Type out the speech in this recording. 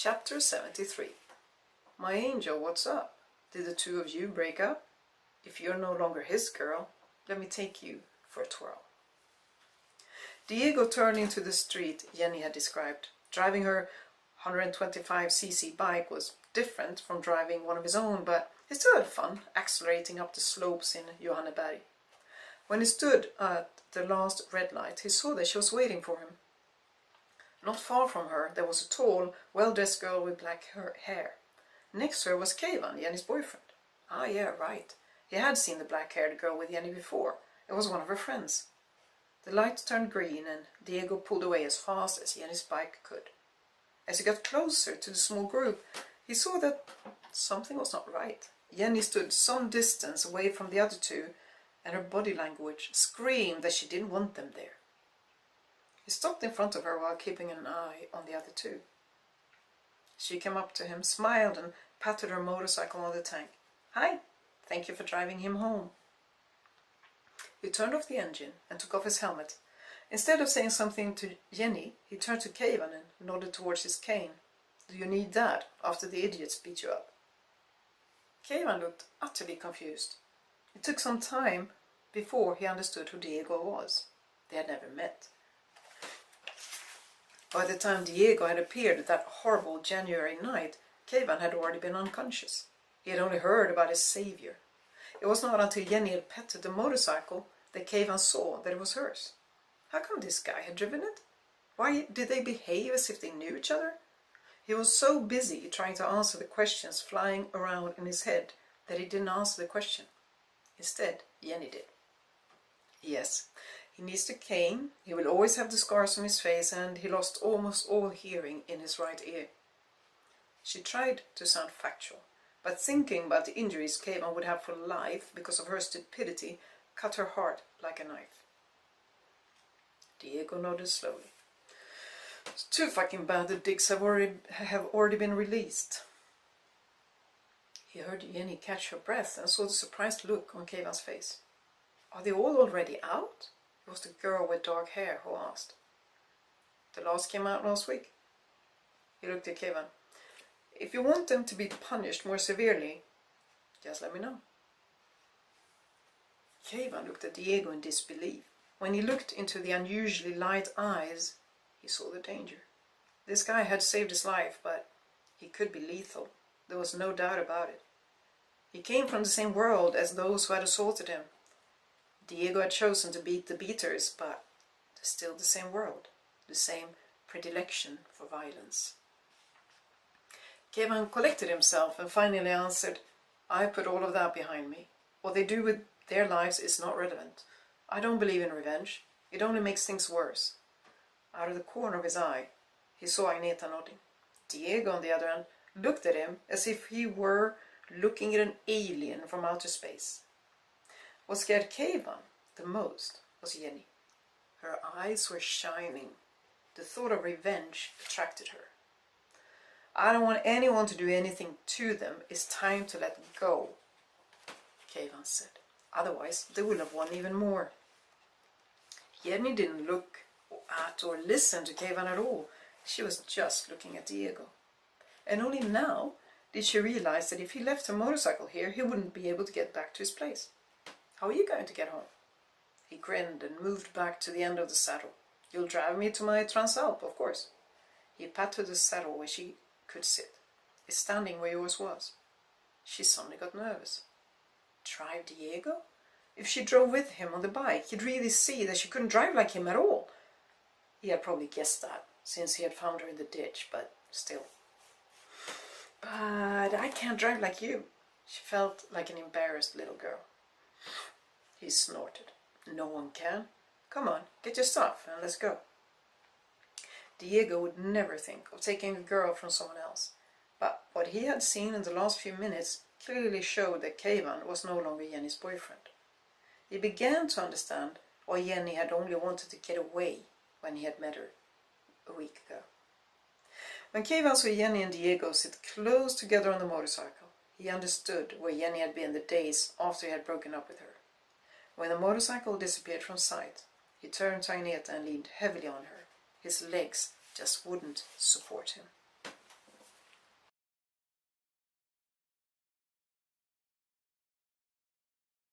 Chapter 73. My angel, what's up? Did the two of you break up? If you're no longer his girl, let me take you for a twirl. Diego turned into the street Jenny had described. Driving her 125cc bike was different from driving one of his own, but he still had fun accelerating up the slopes in Johanneberg. When he stood at the last red light, he saw that she was waiting for him. Not far from her, there was a tall, well-dressed girl with black hair. Next to her was Keivan, Jenny's boyfriend. Ah, yeah, right. He had seen the black-haired girl with Jenny before. It was one of her friends. The light turned green and Diego pulled away as fast as Jenny's bike could. As he got closer to the small group, he saw that something was not right. Jenny stood some distance away from the other two, and her body language screamed that she didn't want them there. He stopped in front of her while keeping an eye on the other two. She came up to him, smiled, and patted her motorcycle on the tank. Hi, thank you for driving him home. He turned off the engine and took off his helmet. Instead of saying something to Jenny, he turned to Keivan and nodded towards his cane. Do you need that after the idiots beat you up? Keivan looked utterly confused. It took some time before he understood who Diego was. They had never met. By the time Diego had appeared that horrible January night, Keivan had already been unconscious. He had only heard about his savior. It was not until Jenny had petted the motorcycle that Keivan saw that it was hers. How come this guy had driven it? Why did they behave as if they knew each other? He was so busy trying to answer the questions flying around in his head that he didn't answer the question. Instead, Jenny did. Yes, he needs the cane, he will always have the scars on his face, and he lost almost all hearing in his right ear. She tried to sound factual, but thinking about the injuries Keivan would have for life because of her stupidity cut her heart like a knife. Diego nodded slowly. It's too fucking bad the digs have already been released. He heard Jenny catch her breath and saw the surprised look on Keivan's face. Are they all already out? It was the girl with dark hair who asked. The last came out last week. He looked at Keivan. If you want them to be punished more severely, just let me know. Keivan looked at Diego in disbelief. When he looked into the unusually light eyes, he saw the danger. This guy had saved his life, but he could be lethal. There was no doubt about it. He came from the same world as those who had assaulted him. Diego had chosen to beat the beaters, but still the same world, the same predilection for violence. Keivan collected himself and finally answered, I put all of that behind me. What they do with their lives is not relevant. I don't believe in revenge. It only makes things worse. Out of the corner of his eye, he saw Agneta nodding. Diego, on the other hand, looked at him as if he were looking at an alien from outer space. What scared Keivan the most was Jenny. Her eyes were shining. The thought of revenge attracted her. I don't want anyone to do anything to them. It's time to let go, Keivan said. Otherwise, they will have won even more. Jenny didn't look at or listen to Keivan at all. She was just looking at Diego. And only now did she realize that if he left her motorcycle here, he wouldn't be able to get back to his place. How are you going to get home? He grinned and moved back to the end of the saddle. You'll drive me to my Transalp, of course. He patted the saddle where she could sit. He's standing where yours was. She suddenly got nervous. Drive Diego? If she drove with him on the bike, he'd really see that she couldn't drive like him at all. He had probably guessed that, since he had found her in the ditch, but still. But I can't drive like you. She felt like an embarrassed little girl. He snorted. No one can. Come on, get your stuff and let's go. Diego would never think of taking a girl from someone else, but what he had seen in the last few minutes clearly showed that Keivan was no longer Jenny's boyfriend. He began to understand why Jenny had only wanted to get away when he had met her a week ago. When Keivan saw Jenny and Diego sit close together on the motorcycle, he understood where Jenny had been the days after he had broken up with her. When the motorcycle disappeared from sight, he turned to Agneta and leaned heavily on her. His legs just wouldn't support him.